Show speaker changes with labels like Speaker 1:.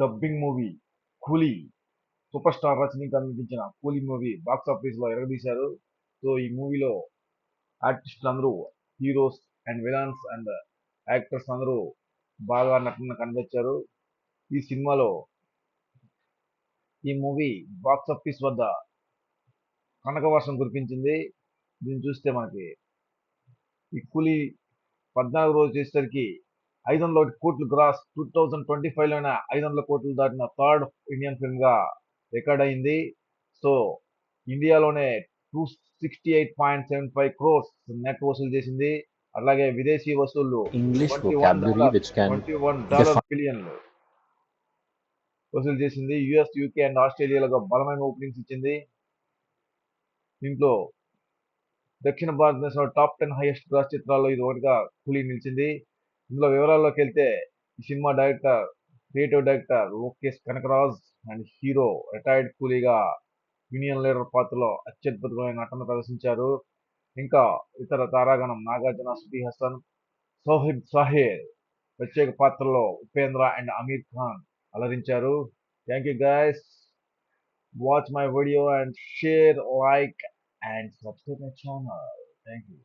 Speaker 1: Dubbing movie కూలీ. Super star Rajinikanth నటించిన కూలీ మూవీ బాక్స్ ఆఫీస్ లో ఎరగదీశారు. సో ఈ మూవీలో ఆర్టిస్టులు అందరూ heroes and villains and actors అందరూ బాగా నటన కనిపించారు. ఈ సినిమాలో ఈ మూవీ బాక్స్ ఆఫీస్ వద్ద కనకవర్షం కురిపించింది. దీన్ని చూస్తే మనకి ఈ కూలీ 14 రోజులు చేసేసరికి 500 కోట్లు గ్రాస్ 2025లోనే 500 కోట్లు దాటిన థర్డ్ ఇండియన్ ఫిల్మ్ గా రికార్డ్ అయింది. సో ఇండియాలోనే 268.75 crores నెట్ వసూలు చేసింది. అలాగే విదేశీ వసూళ్లు
Speaker 2: English
Speaker 1: twenty one
Speaker 2: vocabulary
Speaker 1: dollar
Speaker 2: which can
Speaker 1: twenty one
Speaker 2: define
Speaker 1: dollar బిలియన్లు వసూలు చేసింది. యుఎస్, యూకే అండ్ ఆస్ట్రేలియాలో బలమైన ఓపెనింగ్స్ ఇచ్చింది. దీంట్లో దక్షిణ భారతదేశంలో టాప్ 10 హైయెస్ట్ గ్రాస్ చిత్రాల్లో ఇది ఒకటిగా కూలీ నిలిచింది. ఇందులో వివరాల్లోకి వెళ్తే ఈ cinema director, creative director Lokesh Kanagaraj and hero retired కూలీగా యూనియన్ లీడర్ పాత్రలో అత్యద్భుతమైన నటన ప్రదర్శించారు. ఇంకా ఇతర తారాగణం నాగార్జున, శృతి హాసన్, సోహిబ్ సాహెల్ ప్రత్యేక పాత్రలో ఉపేంద్ర అండ్ అమీర్ ఖాన్ అలరించారు. Thank you guys. Watch my video and share, like, and subscribe my channel. Thank you.